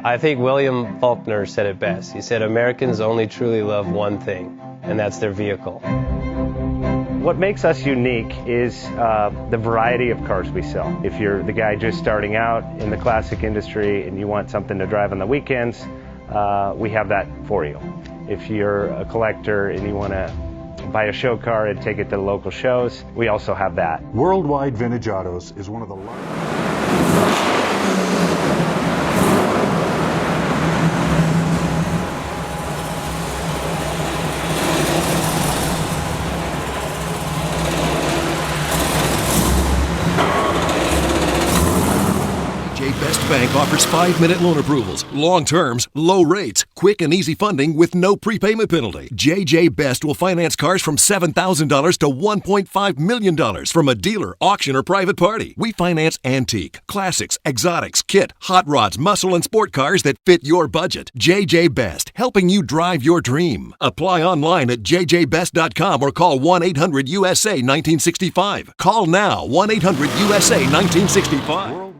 I think William Faulkner said it best. He said, Americans only truly love one thing, and that's their vehicle. What makes us unique is the variety of cars we sell. If you're the guy just starting out in the classic industry and you want something to drive on the weekends, we have that for you. If you're a collector and you want to buy a show car and take it to the local shows, we also have that. Worldwide Vintage Autos is one of the largest. Best Bank offers 5-minute loan approvals, long terms, low rates, quick and easy funding with no prepayment penalty. JJ Best will finance cars from $7,000 to $1.5 million from a dealer, auction, or private party. We finance antique, classics, exotics, kit, hot rods, muscle, and sport cars that fit your budget. JJ Best, helping you drive your dream. Apply online at jjbest.com or call 1-800-USA-1965. Call now, 1-800-USA-1965.